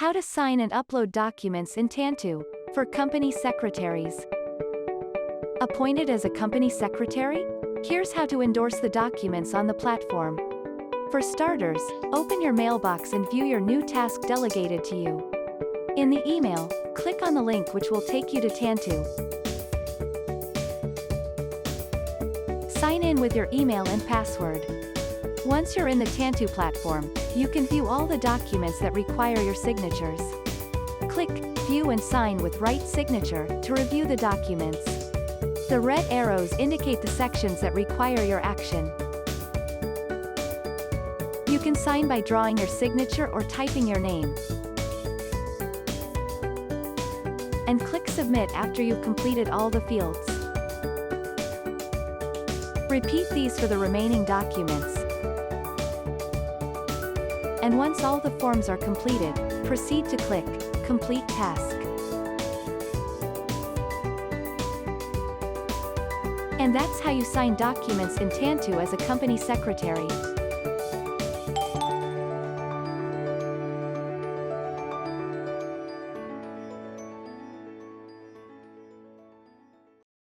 How to sign and upload documents in Tantoo for company secretaries. Appointed as a company secretary? Here's how to endorse the documents on the platform. For starters, open your mailbox and view your new task delegated to you. In the email, click on the link which will take you to Tantoo. Sign in with your email and password. Once you're in the Tantoo platform, you can view all the documents that require your signatures. Click View and Sign with Right Signature to review the documents. The red arrows indicate the sections that require your action. You can sign by drawing your signature or typing your name. And click Submit after you've completed all the fields. Repeat these for the remaining documents. And once all the forms are completed, proceed to click Complete Task. And that's how you sign documents in Tantoo as a company secretary.